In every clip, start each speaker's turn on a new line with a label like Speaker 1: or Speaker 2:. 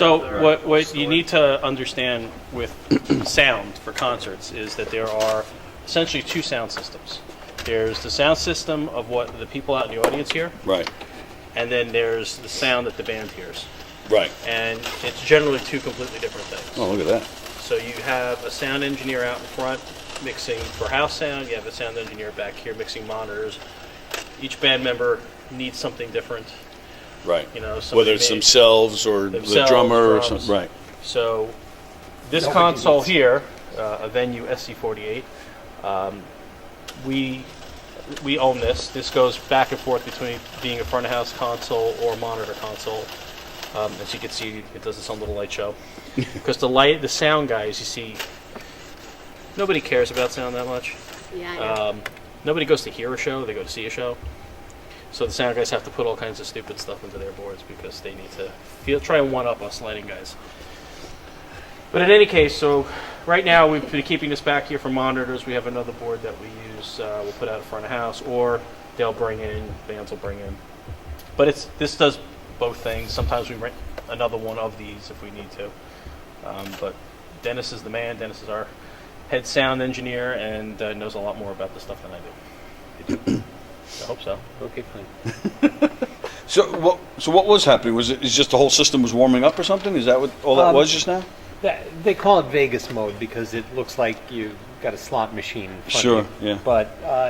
Speaker 1: So what you need to understand with sound for concerts is that there are essentially two sound systems. There's the sound system of what the people out in the audience hear,
Speaker 2: Right.
Speaker 1: and then there's the sound that the band hears.
Speaker 2: Right.
Speaker 1: And it's generally two completely different things.
Speaker 2: Oh, look at that.
Speaker 1: So you have a sound engineer out in front mixing for house sound. You have a sound engineer back here mixing monitors. Each band member needs something different.
Speaker 2: Right.
Speaker 1: You know,
Speaker 2: whether it's themselves or the drummer or something. Right.
Speaker 1: So this console here, a Venue SC48, we own this. This goes back and forth between being a front of house console or a monitor console. As you can see, it does its own little light show. Because the sound guys, you see, nobody cares about sound that much.
Speaker 3: Yeah, I know.
Speaker 1: Nobody goes to hear a show; they go to see a show. So the sound guys have to put all kinds of stupid stuff into their boards because they need to try and one-up us lighting guys. But in any case, so right now we've been keeping this back here for monitors. We have another board that we use. We'll put out in front of house, or they'll bring in, bands will bring in. But this does both things. Sometimes we rent another one of these if we need to. But Dennis is the man. Dennis is our head sound engineer and knows a lot more about this stuff than I do. I hope so. Okay, fine.
Speaker 2: So what was happening? Was it just the whole system was warming up or something? Is that what all that was just now?
Speaker 4: They call it Vegas mode because it looks like you've got a slot machine in front
Speaker 2: Sure,
Speaker 4: of you.
Speaker 2: yeah.
Speaker 4: But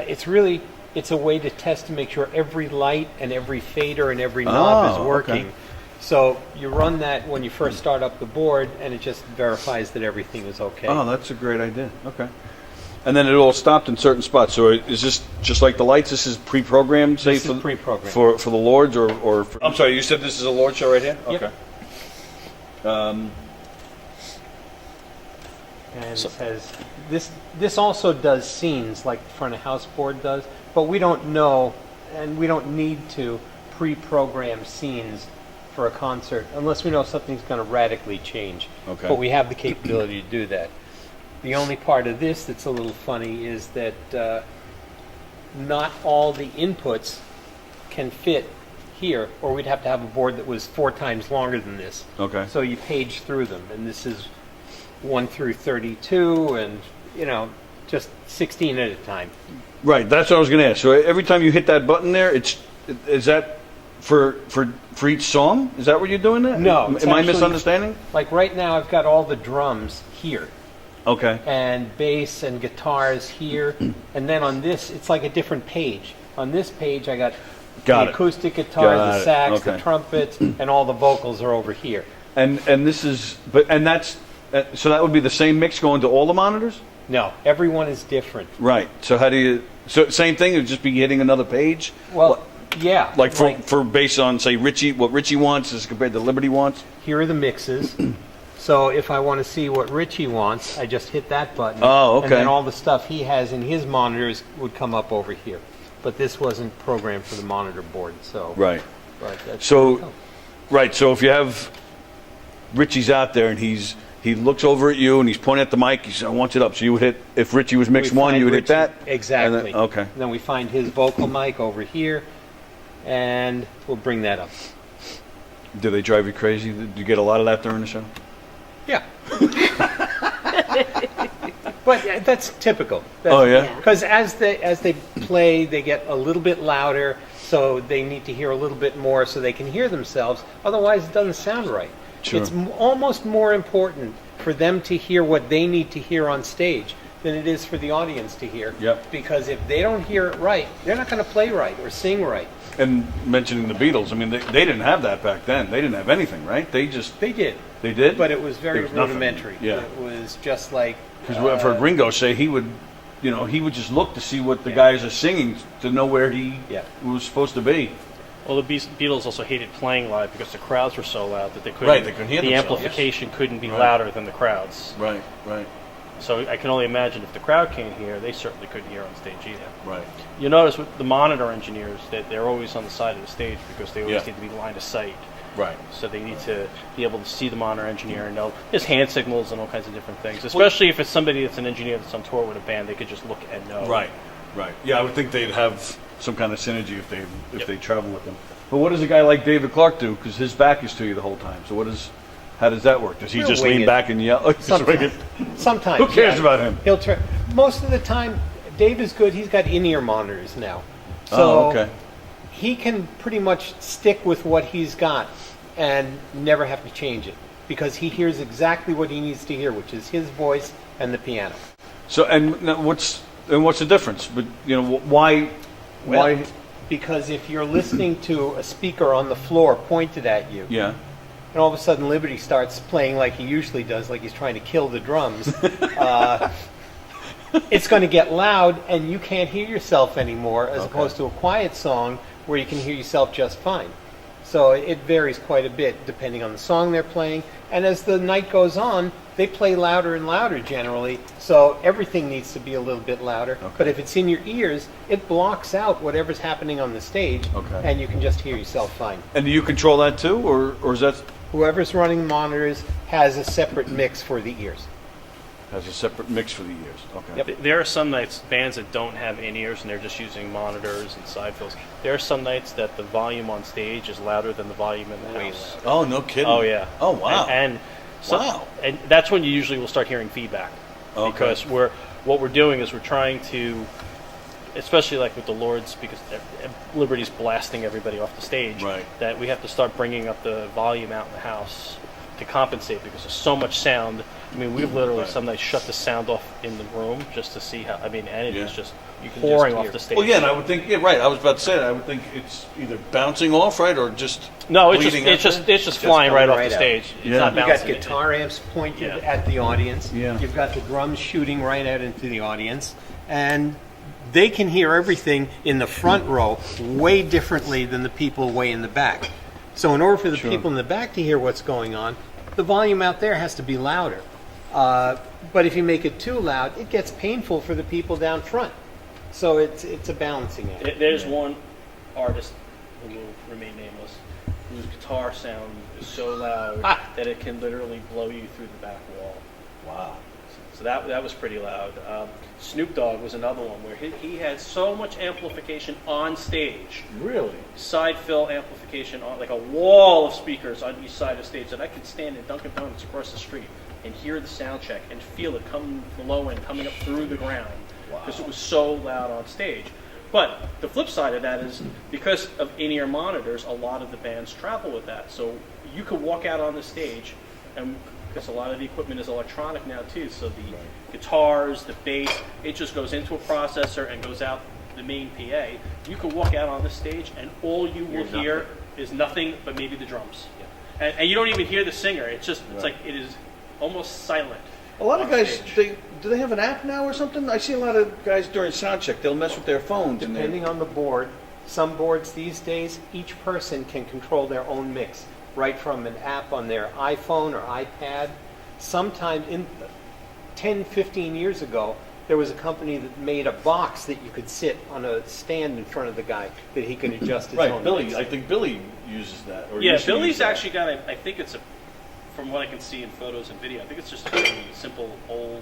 Speaker 4: it's a way to test to make sure every light and every fader and every knob is working.
Speaker 2: Okay.
Speaker 4: So you run that when you first start up the board, and it just verifies that everything is okay.
Speaker 2: Oh, that's a great idea. Okay. And then it all stopped in certain spots. So is this just like the lights? This is pre-programmed, say,
Speaker 4: This is pre-programmed.
Speaker 2: for the Lords or for, I'm sorry, you said this is a Lord show right here?
Speaker 4: Yep.
Speaker 2: Okay.
Speaker 4: And it says this also does scenes like the front of house board does, but we don't know, and we don't need to pre-program scenes for a concert unless we know something's going to radically change.
Speaker 2: Okay.
Speaker 4: But we have the capability to do that. The only part of this that's a little funny is that not all the inputs can fit here, or we'd have to have a board that was 4 times longer than this.
Speaker 2: Okay.
Speaker 4: So you page through them, and this is 1 through 32, and just 16 at a time.
Speaker 2: Right, that's what I was going to ask. So every time you hit that button there, is that for each song? Is that what you're doing there?
Speaker 4: No.
Speaker 2: Am I misunderstanding?
Speaker 4: Like right now, I've got all the drums here,
Speaker 2: Okay.
Speaker 4: and bass and guitars here, and then on this, it's like a different page. On this page, I got
Speaker 2: Got
Speaker 4: the
Speaker 2: it.
Speaker 4: acoustic guitar,
Speaker 2: Got
Speaker 4: the
Speaker 2: it.
Speaker 4: sax,
Speaker 2: Okay.
Speaker 4: the trumpets, and all the vocals are over here.
Speaker 2: And this is, that's, so that would be the same mix going to all the monitors?
Speaker 4: No, everyone is different.
Speaker 2: Right. So how do you, so same thing, it would just be hitting another page?
Speaker 4: Well, yeah.
Speaker 2: Like for based on, say, what Richie wants as compared to Liberty wants?
Speaker 4: Here are the mixes. So if I want to see what Richie wants, I just hit that button.
Speaker 2: Oh, okay.
Speaker 4: And then all the stuff he has in his monitors would come up over here. But this wasn't programmed for the monitor board, so.
Speaker 2: Right.
Speaker 4: But that's
Speaker 2: So, right, so if you have Richie's out there and he looks over at you and he's pointing at the mic, he says, I want it up. So you would hit, if Richie was mix
Speaker 4: We
Speaker 2: one,
Speaker 4: find
Speaker 2: you would hit
Speaker 4: Richie-
Speaker 2: that?
Speaker 4: Exactly.
Speaker 2: And then, okay.
Speaker 4: And then we find his vocal mic over here, and we'll bring that up.
Speaker 2: Do they drive you crazy? Do you get a lot of that during the show?
Speaker 4: Yeah. But that's typical.
Speaker 2: Oh, yeah?
Speaker 4: Because as they play, they get a little bit louder, so they need to hear a little bit more so they can hear themselves. Otherwise, it doesn't sound right.
Speaker 2: Sure.
Speaker 4: It's almost more important for them to hear what they need to hear on stage than it is for the audience to hear.
Speaker 2: Yep.
Speaker 4: Because if they don't hear it right, they're not going to play right or sing right.
Speaker 2: And mentioning the Beatles, I mean, they didn't have that back then. They didn't have anything, right? They did?
Speaker 4: They did, but it was very
Speaker 2: There was nothing.
Speaker 4: rudimentary.
Speaker 2: Yeah.
Speaker 4: It was just like
Speaker 2: Because I've heard Ringo say he would just look to see what the guys are singing to know where he was supposed to be.
Speaker 1: Well, the Beatles also hated playing live because the crowds were so loud that they couldn't.
Speaker 2: Right, they couldn't hear
Speaker 1: the
Speaker 2: themselves.
Speaker 1: amplification couldn't be louder than the crowds.
Speaker 2: Right.
Speaker 1: So I can only imagine if the crowd can't hear, they certainly couldn't hear on stage either.
Speaker 2: Right.
Speaker 1: You notice with the monitor engineers that they're always on the side of the stage because they always need to be line of sight.
Speaker 2: Right.
Speaker 1: So they need to be able to see the monitor engineer and know there's hand signals and all kinds of different things. Especially if it's somebody that's an engineer that's on tour with a band, they could just look and know.
Speaker 2: Right. Yeah, I would think they'd have some kind of synergy if they travel with them. But what does a guy like David Clark do? Because his back is to you the whole time. So How does that work? Does he
Speaker 4: He'll
Speaker 2: just
Speaker 4: wing
Speaker 2: lean
Speaker 4: it.
Speaker 2: back and yell? Just wing it?
Speaker 4: Sometimes.
Speaker 2: Who cares
Speaker 4: yeah.
Speaker 2: about him?
Speaker 4: He'll try. Most of the time, Dave is good. He's got in-ear monitors now. So
Speaker 2: Oh, okay.
Speaker 4: he can pretty much stick with what he's got and never have to change it because he hears exactly what he needs to hear, which is his voice and the piano.
Speaker 2: So, and now what's the difference? But why? Why?
Speaker 4: Because if you're listening to a speaker on the floor pointed at you,
Speaker 2: Yeah.
Speaker 4: and all of a sudden Liberty starts playing like he usually does, like he's trying to kill the drums, it's going to get loud and you can't hear yourself anymore, as opposed to a quiet song where you can hear yourself just fine. So it varies quite a bit depending on the song they're playing. And as the night goes on, they play louder and louder generally, so everything needs to be a little bit louder.
Speaker 2: Okay.
Speaker 4: But if it's in your ears, it blocks out whatever's happening on the stage,
Speaker 2: Okay.
Speaker 4: and you can just hear yourself fine.
Speaker 2: And do you control that too, or is that
Speaker 4: Whoever's running monitors has a separate mix for the ears.
Speaker 2: has a separate mix for the ears? Okay.
Speaker 4: Yep.
Speaker 1: There are some nights, bands that don't have in-ears and they're just using monitors and side fills. There are some nights that the volume on stage is louder than the volume in the house.
Speaker 2: Oh, no kidding.
Speaker 1: Oh, yeah.
Speaker 2: Oh, wow.
Speaker 1: And
Speaker 2: Wow.
Speaker 1: And that's when you usually will start hearing feedback.
Speaker 2: Okay.
Speaker 1: Because what we're doing is we're trying to, especially like with the Lords, because Liberty's blasting everybody off the stage,
Speaker 2: Right.
Speaker 1: that we have to start bringing up the volume out in the house to compensate because there's so much sound. I mean, we've literally
Speaker 2: Right.
Speaker 1: some nights shut the sound off in the room just to see how, and it is
Speaker 2: Yeah.
Speaker 1: just
Speaker 4: You can
Speaker 1: pouring
Speaker 4: just
Speaker 1: off
Speaker 4: hear.
Speaker 1: the stage.
Speaker 2: Well, yeah, and I would think, right, I was about to say that. I would think it's either bouncing off, right, or just
Speaker 1: No, it's just
Speaker 2: bleeding out there?
Speaker 1: it's just flying right off
Speaker 4: right
Speaker 1: the
Speaker 4: out.
Speaker 1: stage. It's
Speaker 2: Yeah.
Speaker 1: not
Speaker 4: You've got
Speaker 1: bouncing.
Speaker 4: guitar amps pointed
Speaker 1: Yeah.
Speaker 4: at the audience.
Speaker 2: Yeah.
Speaker 4: You've got the drums shooting right out into the audience. And they can hear everything in the front row way differently than the people way in the back. So in order for the
Speaker 2: Sure.
Speaker 4: people in the back to hear what's going on, the volume out there has to be louder. But if you make it too loud, it gets painful for the people down front. So it's a balancing act.
Speaker 1: There's one artist who will remain nameless whose guitar sound is so loud that it can literally blow you through the back wall.
Speaker 2: Wow.
Speaker 1: So that was pretty loud. Snoop Dogg was another one where he had so much amplification on stage,
Speaker 2: Really?
Speaker 1: side fill amplification on like a wall of speakers on each side of the stage that I could stand in Dunkin' Donuts across the street and hear the sound check and feel it coming from the low end, coming up through the ground because it was so loud on stage. But the flip side of that is because of in-ear monitors, a lot of the bands travel with that. So you could walk out on the stage, and because a lot of the equipment is electronic now too, so the guitars, the bass, it just goes into a processor and goes out the main PA. You could walk out on the stage, and all you will hear is nothing but maybe the drums. And you don't even hear the singer. It's just it's like it is almost silent.
Speaker 2: A lot of
Speaker 1: on
Speaker 2: guys,
Speaker 1: stage.
Speaker 2: do they have an app now or something? I see a lot of guys during sound check, they'll mess with their phones.
Speaker 4: Depending on the board, some boards these days, each person can control their own mix, right from an app on their iPhone or iPad. Sometime in 10, 15 years ago, there was a company that made a box that you could sit on a stand in front of the guy that he could adjust his
Speaker 2: Right,
Speaker 4: own
Speaker 2: Billy,
Speaker 4: mix.
Speaker 2: I think Billy uses that. Or
Speaker 1: Yeah,
Speaker 2: used to use
Speaker 1: Billy's
Speaker 2: that.
Speaker 1: actually got I think it's from what I can see in photos and video, I think it's just a pretty simple old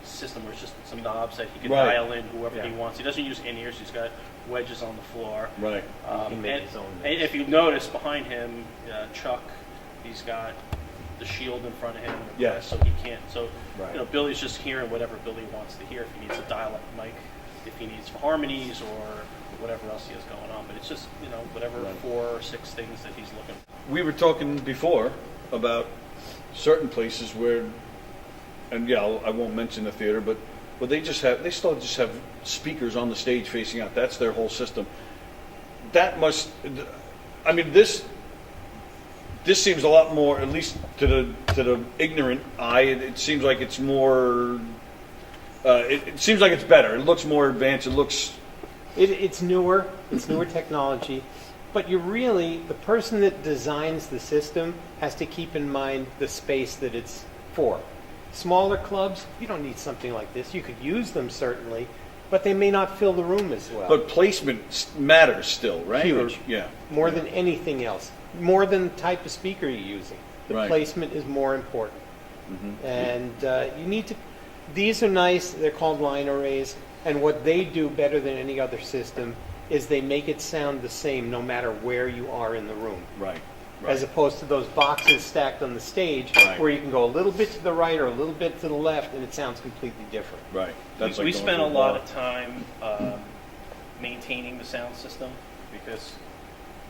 Speaker 1: system where it's just some knobs that he can
Speaker 2: Right.
Speaker 1: dial in whoever he
Speaker 4: Yeah.
Speaker 1: wants. He doesn't use in-ears, he's got wedges on the floor.
Speaker 2: Right.
Speaker 4: He can make
Speaker 1: And,
Speaker 4: his own
Speaker 1: and
Speaker 4: mix.
Speaker 1: if you notice behind him, Chuck, he's got the shield in front of him.
Speaker 2: Yes.
Speaker 1: So he can't. So
Speaker 2: Right.
Speaker 1: Billy's just hearing whatever Billy wants to hear. If he needs a dial-up mic, if he needs harmonies or whatever else he has going on. But it's just whatever
Speaker 2: Right.
Speaker 1: 4 or 6 things that he's looking for.
Speaker 2: We were talking before about certain places where, and yeah, I won't mention the theater, but they still just have speakers on the stage facing out. That's their whole system. That must, I mean, this seems a lot more, at least to the ignorant eye, it seems like it's more, it seems like it's better. It looks more advanced. It looks,
Speaker 4: It's newer technology, but the person that designs the system has to keep in mind the space that it's for. Smaller clubs, you don't need something like this. You could use them certainly, but they may not fill the room as well.
Speaker 2: but placement matters still, right?
Speaker 4: Huge.
Speaker 2: Or- yeah.
Speaker 4: More than anything else. More than the type of speaker you're using. The
Speaker 2: Right.
Speaker 4: placement is more important. And you need to, these are nice, they're called line arrays, and what they do better than any other system is they make it sound the same no matter where you are in the room.
Speaker 2: Right.
Speaker 4: as opposed to those boxes stacked on the stage
Speaker 2: Right.
Speaker 4: where you can go a little bit to the right or a little bit to the left and it sounds completely different.
Speaker 2: Right. That's
Speaker 1: we
Speaker 2: like going
Speaker 1: spent a
Speaker 2: through
Speaker 1: lot
Speaker 2: bar.
Speaker 1: of time maintaining the sound system because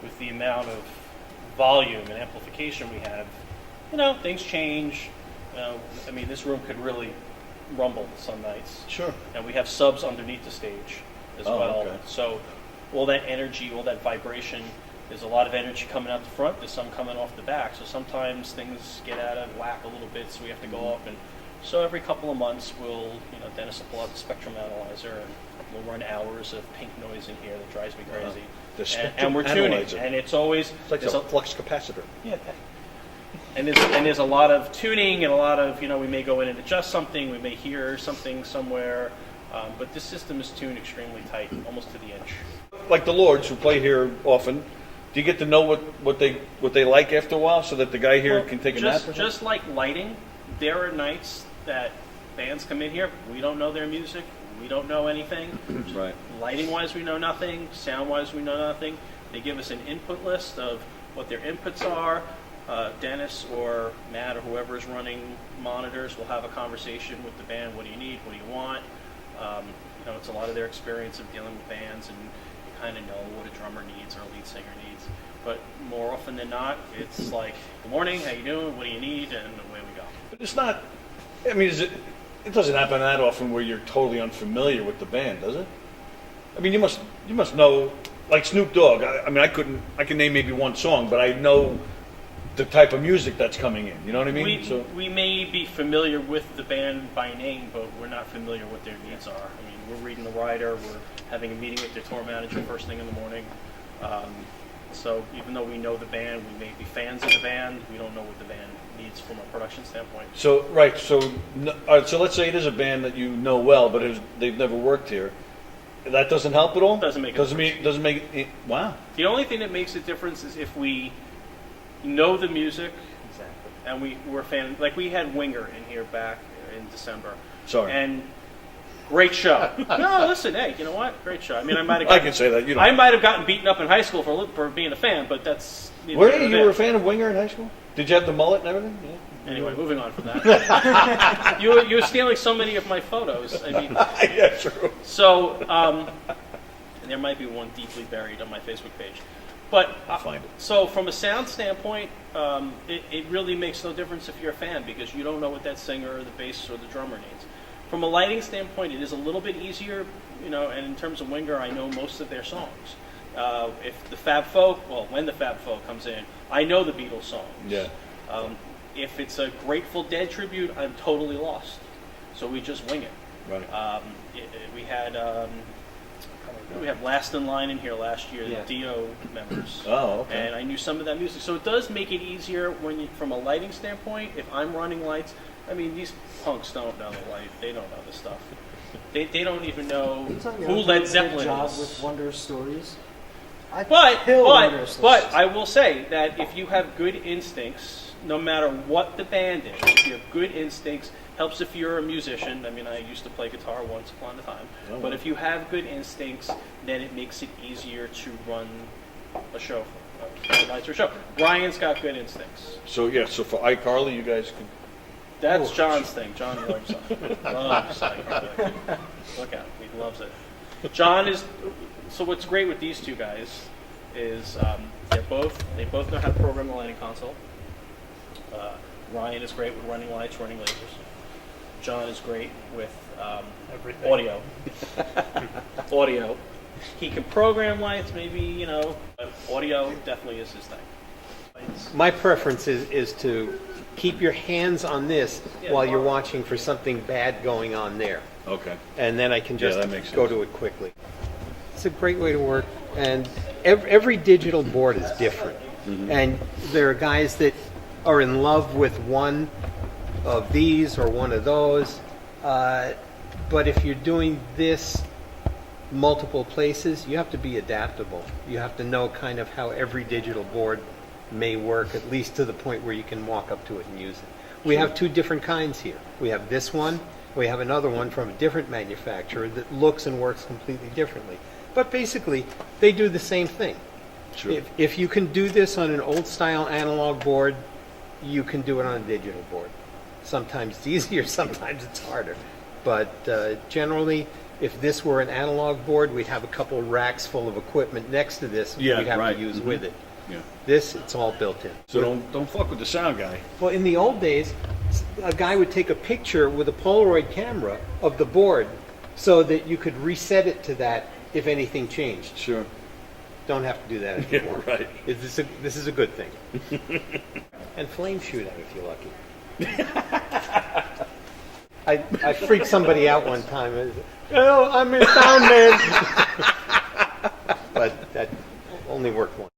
Speaker 1: with the amount of volume and amplification we have, things change. I mean, this room could really rumble some nights.
Speaker 2: Sure.
Speaker 1: And we have subs underneath the stage as well.
Speaker 2: Okay.
Speaker 1: So all that energy, all that vibration, there's a lot of energy coming out the front, there's some coming off the back. So sometimes things get out of whack a little bit, so we have to go up. And so every couple of months, Dennis will pull out the spectrum analyzer and we'll run hours of pink noise in here that drives me crazy.
Speaker 2: The
Speaker 1: And
Speaker 2: spectrum
Speaker 1: we're tuning,
Speaker 2: analyzer.
Speaker 1: and it's always
Speaker 2: It's like
Speaker 1: there's
Speaker 2: a flux capacitor.
Speaker 1: yeah. And there's a lot of tuning and a lot of, we may go in and adjust something, we may hear something somewhere, but this system is tuned extremely tight, almost to the inch.
Speaker 2: Like the Lords who play here often, do you get to know what they like after a while so that the guy here can take a nap?
Speaker 1: Just like lighting, there are nights that bands come in here, we don't know their music, we don't know anything.
Speaker 2: Right.
Speaker 1: Lighting-wise, we know nothing. Sound-wise, we know nothing. They give us an input list of what their inputs are. Dennis or Matt or whoever is running monitors will have a conversation with the band. What do you need? What do you want? It's a lot of their experience of dealing with bands, and you kind of know what a drummer needs or a lead singer needs. But more often than not, it's like, good morning, how you doing? What do you need? And away we go.
Speaker 2: But it's not. I mean, it doesn't happen that often where you're totally unfamiliar with the band, does it? I mean, you must know, like Snoop Dogg. I can name maybe one song, but I know the type of music that's coming in. You know what I mean?
Speaker 1: We may be familiar with the band by name, but we're not familiar what their needs are. I mean, we're reading the rider, we're having a meeting with their tour manager first thing in the morning. So even though we know the band, we may be fans of the band, we don't know what the band needs from a production standpoint.
Speaker 2: So right. So all right, so let's say it is a band that you know well, but they've never worked here. That doesn't help at all.
Speaker 1: Doesn't make a
Speaker 2: doesn't make it. Wow.
Speaker 1: The only thing that makes a difference is if we know the music,
Speaker 4: Exactly.
Speaker 1: and we're fans. Like we had Winger in here back in December.
Speaker 2: Sorry.
Speaker 1: And great show. No, listen, hey, you know what? Great show. I mean,
Speaker 2: I can say that. You know.
Speaker 1: I might have gotten beaten up in high school for being a fan, but that's.
Speaker 2: Were you? You were a fan of Winger in high school? Did you have the mullet and everything? Yeah.
Speaker 1: Anyway, moving on from that. you were stealing so many of my photos. I mean,
Speaker 2: Yeah, true.
Speaker 1: so and there might be one deeply buried on my Facebook page. But
Speaker 2: I'll find it.
Speaker 1: So from a sound standpoint, it really makes no difference if you're a fan because you don't know what that singer or the bass or the drummer needs. From a lighting standpoint, it is a little bit easier, and in terms of Winger, I know most of their songs. If the Fab Folk, when the Fab Folk comes in, I know the Beatles songs.
Speaker 2: Yeah.
Speaker 1: If it's a Grateful Dead tribute, I'm totally lost. So we just wing it.
Speaker 2: Right.
Speaker 1: We had Last in Line in here last year,
Speaker 4: Yeah.
Speaker 1: the Dio members.
Speaker 2: Oh, okay.
Speaker 1: And I knew some of that music. So it does make it easier from a lighting standpoint. If I'm running lights, I mean, these punks don't know the light. They don't know the stuff. They don't even know who Led Zeppelin
Speaker 3: job
Speaker 1: is.
Speaker 3: with Wonder Stories. I
Speaker 1: But
Speaker 3: kill Wonder Stories.
Speaker 1: I will say that if you have good instincts, no matter what the band is, if you have good instincts, helps if you're a musician. I mean, I used to play guitar once upon a time.
Speaker 2: Oh,
Speaker 1: But
Speaker 2: wow.
Speaker 1: if you have good instincts, then it makes it easier to run a show, a show. Ryan's got good instincts.
Speaker 2: So for iCarly, you guys can.
Speaker 1: That's John's thing. John loves iCarly. Look out, he loves it. John is. So what's great with these two guys is they both know how to program the lighting console. Ryan is great with running lights, running lasers. John is great with audio. Audio. He can program lights, maybe, but audio definitely is his thing.
Speaker 4: My preference is to keep your hands on this while you're watching for something bad going on there.
Speaker 2: Okay.
Speaker 4: And then I can just
Speaker 2: that makes
Speaker 4: go
Speaker 2: sense.
Speaker 4: to it quickly. It's a great way to work, and every digital board is different.
Speaker 2: Mm-hmm.
Speaker 4: And there are guys that are in love with one of these or one of those, but if you're doing this multiple places, you have to be adaptable. You have to know kind of how every digital board may work, at least to the point where you can walk up to it and use it. We have two different kinds here. We have this one, we have another one from a different manufacturer that looks and works completely differently. But basically, they do the same thing.
Speaker 2: Sure.
Speaker 4: If you can do this on an old-style analog board, you can do it on a digital board. Sometimes it's easier, sometimes it's harder. But generally, if this were an analog board, we'd have a couple racks full of equipment next to this
Speaker 2: Yeah,
Speaker 4: we'd have
Speaker 2: right.
Speaker 4: to use
Speaker 2: Mhm.
Speaker 4: with it.
Speaker 2: Yeah.
Speaker 4: This, it's all built in.
Speaker 2: So don't fuck with the sound guy.
Speaker 4: Well, in the old days, a guy would take a picture with a Polaroid camera of the board so that you could reset it to that if anything changed.
Speaker 2: Sure.
Speaker 4: Don't have to do that
Speaker 2: Yeah,
Speaker 4: anymore.
Speaker 2: right.
Speaker 4: This is a good thing. And flame shoot out if you're lucky. I freaked somebody out one time. Oh, I'm in sound man. But that only worked once.